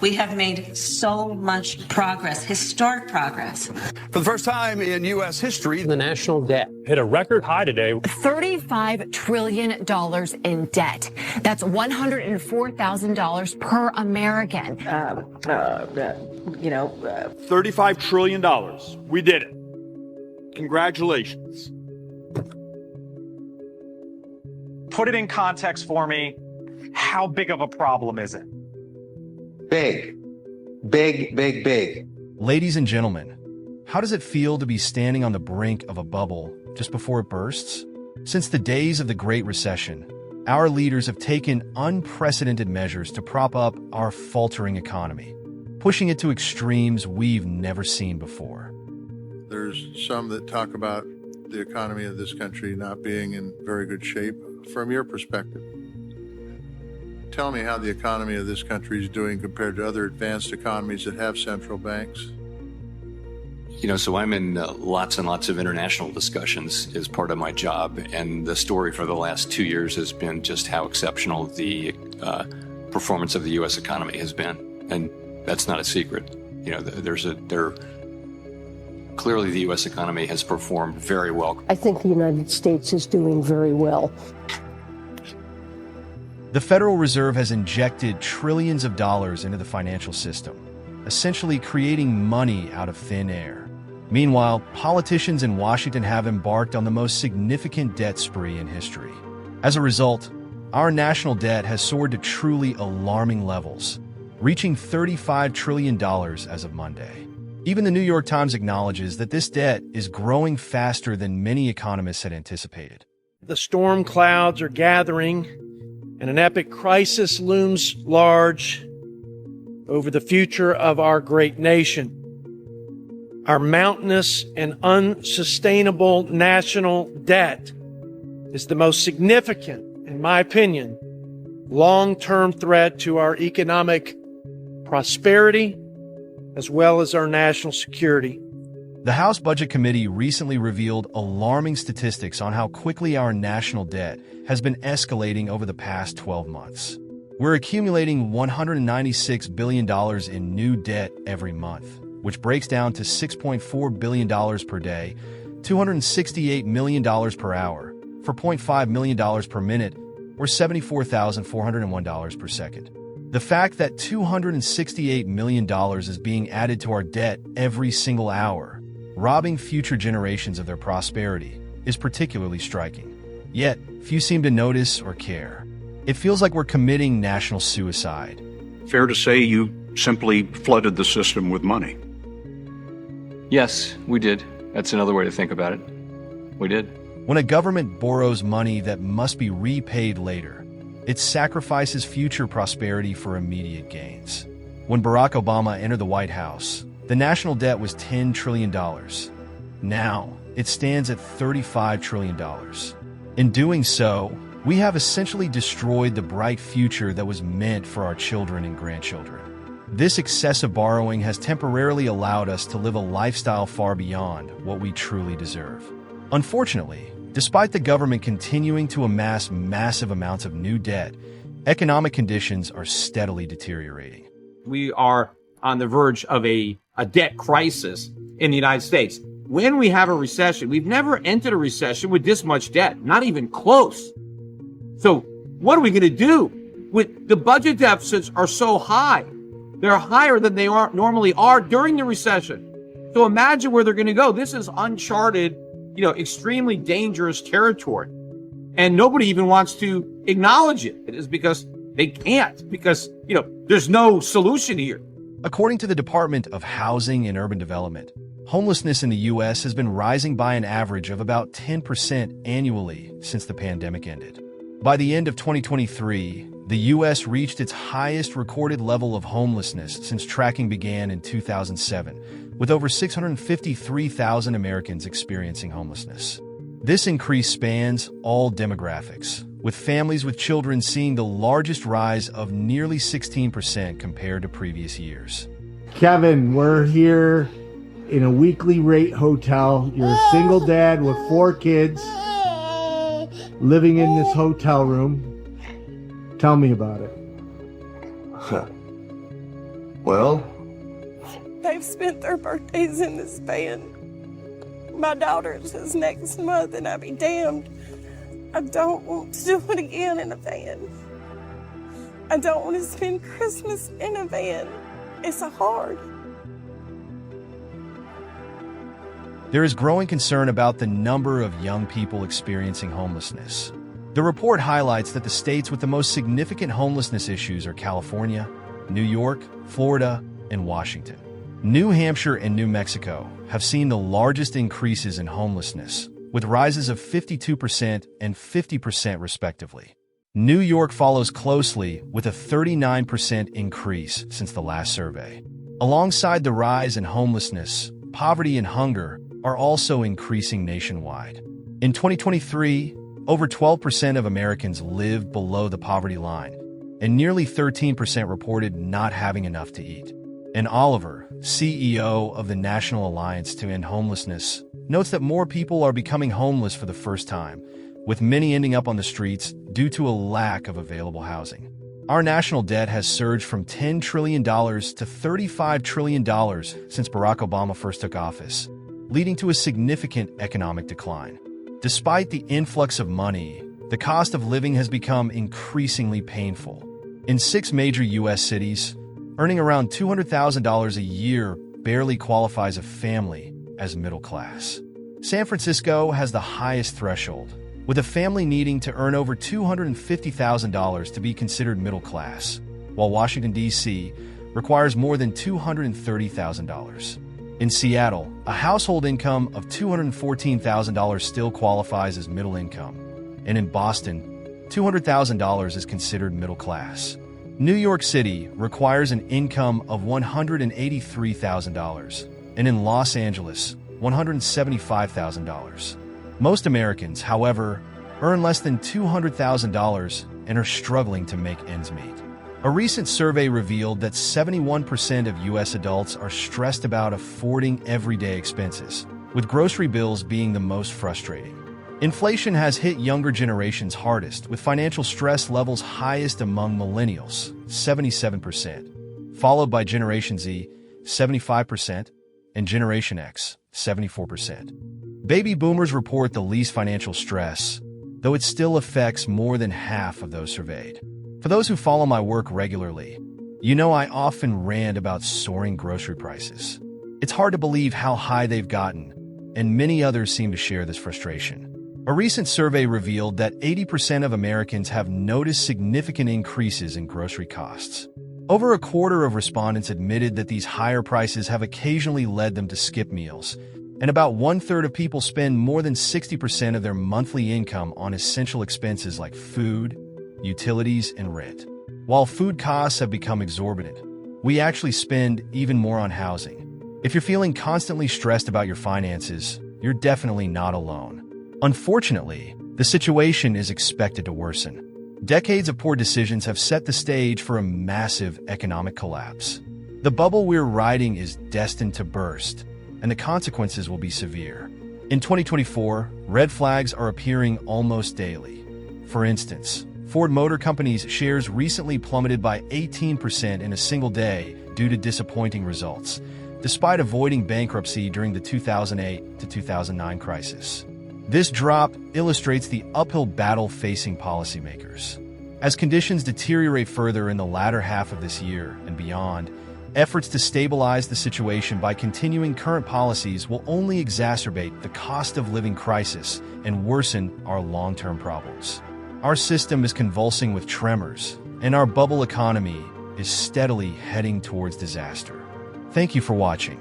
We have made so much progress, historic progress. For the first time in U.S. history, the national debt hit a record high today. $35 trillion in debt. That's $104,000 per American. $35 trillion. We did it. Congratulations. Put it in context for me. How big of a problem is it? Big. Big, big, big. Ladies and gentlemen, how does it feel to be standing on the brink of a bubble just before it bursts? Since the days of the Great Recession, our leaders have taken unprecedented measures to prop up our faltering economy, pushing it to extremes we've never seen before. There's some that talk about the economy of this country not being in very good shape. From your perspective, tell me how the economy of this country is doing compared to other advanced economies that have central banks. So I'm in lots and lots of international discussions as part of my job, and the story for the last 2 years has been just how exceptional the performance of the U.S. economy has been, and that's not a secret. Clearly the U.S. economy has performed very well. I think the United States is doing very well. The Federal Reserve has injected trillions of dollars into the financial system, essentially creating money out of thin air. Meanwhile, politicians in Washington have embarked on the most significant debt spree in history. As a result, our national debt has soared to truly alarming levels, reaching $35 trillion as of Monday. Even the New York Times acknowledges that this debt is growing faster than many economists had anticipated. The storm clouds are gathering, and an epic crisis looms large over the future of our great nation. Our mountainous and unsustainable national debt is the most significant, in my opinion, long-term threat to our economic prosperity as well as our national security. The House Budget Committee recently revealed alarming statistics on how quickly our national debt has been escalating over the past 12 months. We're accumulating $196 billion in new debt every month, which breaks down to $6.4 billion per day, $268 million per hour, $4.5 million per minute, or $74,401 per second. The fact that $268 million is being added to our debt every single hour, robbing future generations of their prosperity, is particularly striking. Yet, few seem to notice or care. It feels like we're committing national suicide. Fair to say you simply flooded the system with money. Yes, we did. That's another way to think about it. We did. When a government borrows money that must be repaid later, it sacrifices future prosperity for immediate gains. When Barack Obama entered the White House, the national debt was $10 trillion. Now, it stands at $35 trillion. In doing so, we have essentially destroyed the bright future that was meant for our children and grandchildren. This excessive borrowing has temporarily allowed us to live a lifestyle far beyond what we truly deserve. Unfortunately, despite the government continuing to amass massive amounts of new debt, economic conditions are steadily deteriorating. We are on the verge of a debt crisis in the United States. When we have a recession, we've never entered a recession with this much debt, not even close. So what are we going to do? With the budget deficits are so high. They're higher than they normally are during the recession. So imagine where they're going to go. This is uncharted, extremely dangerous territory. And nobody even wants to acknowledge it. It is because they can't, because, there's no solution here. According to the Department of Housing and Urban Development, homelessness in the U.S. has been rising by an average of about 10% annually since the pandemic ended. By the end of 2023, the U.S. reached its highest recorded level of homelessness since tracking began in 2007, with over 653,000 Americans experiencing homelessness. This increase spans all demographics, with families with children seeing the largest rise of nearly 16% compared to previous years. Kevin, we're here in a weekly rate hotel. You're a single dad with 4 kids living in this hotel room. Tell me about it. Well? They've spent their birthdays in this van. My daughter's is next month, and I'll be damned. I don't want to do it again in a van. I don't want to spend Christmas in a van. It's hard. There is growing concern about the number of young people experiencing homelessness. The report highlights that the states with the most significant homelessness issues are California, New York, Florida, and Washington. New Hampshire and New Mexico have seen the largest increases in homelessness, with rises of 52% and 50% respectively. New York follows closely with a 39% increase since the last survey. Alongside the rise in homelessness, poverty and hunger are also increasing nationwide. In 2023, over 12% of Americans lived below the poverty line, and nearly 13% reported not having enough to eat. And Oliver, CEO of the National Alliance to End Homelessness, notes that more people are becoming homeless for the first time, with many ending up on the streets due to a lack of available housing. Our national debt has surged from $10 trillion to $35 trillion since Barack Obama first took office, leading to a significant economic decline. Despite the influx of money, the cost of living has become increasingly painful. In 6 major U.S. cities, earning around $200,000 a year barely qualifies a family as middle class. San Francisco has the highest threshold, with a family needing to earn over $250,000 to be considered middle class, while Washington, D.C. requires more than $230,000. In Seattle, a household income of $214,000 still qualifies as middle income, and in Boston, $200,000 is considered middle class. New York City requires an income of $183,000, and in Los Angeles, $175,000. Most Americans, however, earn less than $200,000 and are struggling to make ends meet. A recent survey revealed that 71% of U.S. adults are stressed about affording everyday expenses, with grocery bills being the most frustrating. Inflation has hit younger generations hardest, with financial stress levels highest among millennials, 77%, followed by Generation Z, 75%, and Generation X, 74%. Baby boomers report the least financial stress, though it still affects more than half of those surveyed. For those who follow my work regularly, you know I often rant about soaring grocery prices. It's hard to believe how high they've gotten, and many others seem to share this frustration. A recent survey revealed that 80% of Americans have noticed significant increases in grocery costs. Over a quarter of respondents admitted that these higher prices have occasionally led them to skip meals, and about 1/3 of people spend more than 60% of their monthly income on essential expenses like food, utilities, and rent. While food costs have become exorbitant, we actually spend even more on housing. If you're feeling constantly stressed about your finances, you're definitely not alone. Unfortunately, the situation is expected to worsen. Decades of poor decisions have set the stage for a massive economic collapse. The bubble we're riding is destined to burst, and the consequences will be severe. In 2024, red flags are appearing almost daily. For instance, Ford Motor Company's shares recently plummeted by 18% in a single day due to disappointing results, despite avoiding bankruptcy during the 2008 to 2009 crisis. This drop illustrates the uphill battle facing policymakers. As conditions deteriorate further in the latter half of this year and beyond, efforts to stabilize the situation by continuing current policies will only exacerbate the cost of living crisis and worsen our long-term problems. Our system is convulsing with tremors, and our bubble economy is steadily heading towards disaster. Thank you for watching.